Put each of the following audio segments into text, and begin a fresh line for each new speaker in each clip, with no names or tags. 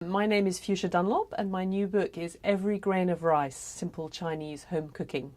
My name is Fuchsia Dunlop and my new book is Every Grain of Rice, Simple Chinese Home Cooking.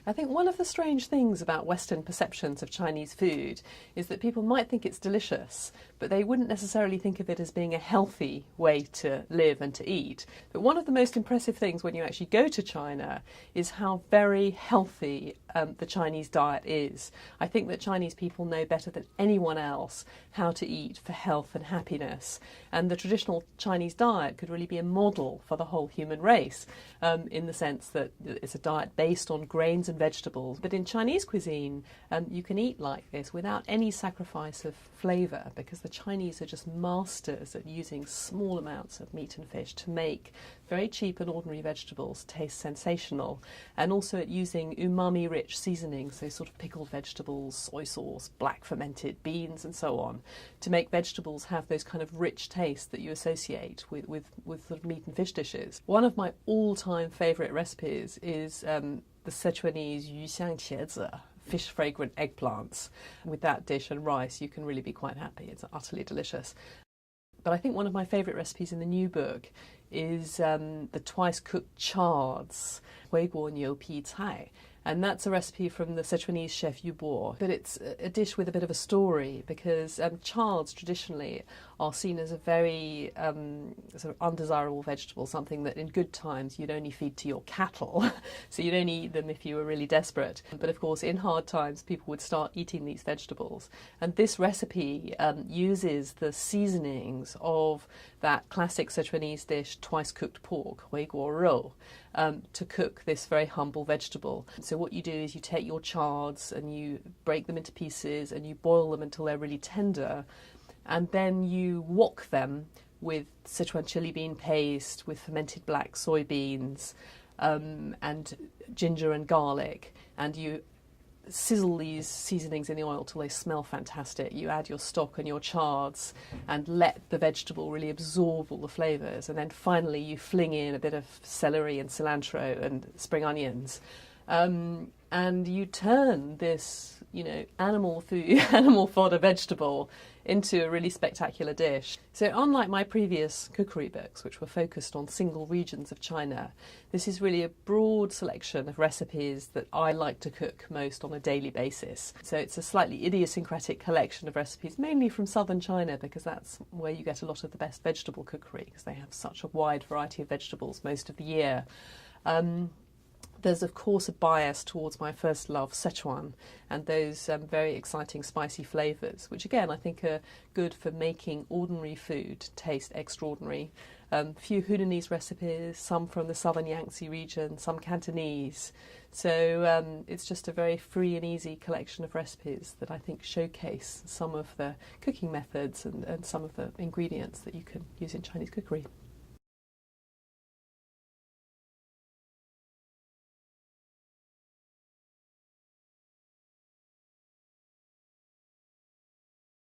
I think one of the strange things about Western perceptions of Chinese food is that people might think it's delicious, but they wouldn't necessarily think of it as being a healthy way to live and to eat. But one of the most impressive things when you actually go to China is how very healthy the Chinese diet is. I think that Chinese people know better than anyone else how to eat for health and happiness. And the traditional Chinese diet could really be a model for the whole human race, in the sense that it's a diet based on grains and vegetables. But in Chinese cuisine, you can eat like this without any sacrifice of flavour, because the Chinese are just masters at using small amounts of meat and fish to make very cheap and ordinary vegetables taste sensational, and also at using umami-rich seasonings, so sort of pickled vegetables, soy sauce, black fermented beans and so on, to make vegetables have those kind of rich tastes that you associate with sort of meat and fish dishes. One of my all-time favourite recipes is the Sichuanese yuxiang qiezi, fish fragrant eggplants. With that dish and rice you can really be quite happy. It's utterly delicious. But I think one of my favourite recipes in the new book is the twice-cooked chards, Hui Guo Niu Pi Cai. And that's a recipe from the Sichuanese chef Yu Bo. But it's a dish with a bit of a story, because chards traditionally are seen as a very sort of undesirable vegetable, something that in good times you'd only feed to your cattle. So you'd only eat them if you were really desperate. But of course, in hard times, people would start eating these vegetables. And this recipe uses the seasonings of that classic Sichuanese dish, twice-cooked pork, Hui Guo Rou, to cook this very humble vegetable. So what you do is you take your chards and you break them into pieces and you boil them until they're really tender, and then you wok them with Sichuan chili bean paste, with fermented black soybeans, and ginger and garlic, and you sizzle these seasonings in the oil till they smell fantastic. You add your stock and your chards and let the vegetable really absorb all the flavours, and then finally you fling in a bit of celery and cilantro and spring onions. And you turn this, animal food, animal fodder vegetable into a really spectacular dish. So unlike my previous cookery books, which were focused on single regions of China, this is really a broad selection of recipes that I like to cook most on a daily basis. So it's a slightly idiosyncratic collection of recipes, mainly from southern China, because that's where you get a lot of the best vegetable cookery, because they have such a wide variety of vegetables most of the year. There's of course a bias towards my first love, Sichuan, and those very exciting spicy flavours, which again I think are good for making ordinary food taste extraordinary. A few Hunanese recipes, some from the southern Yangtze region, some Cantonese. So it's just a very free and easy collection of recipes that I think showcase some of the cooking methods and some of the ingredients that you can use in Chinese cookery.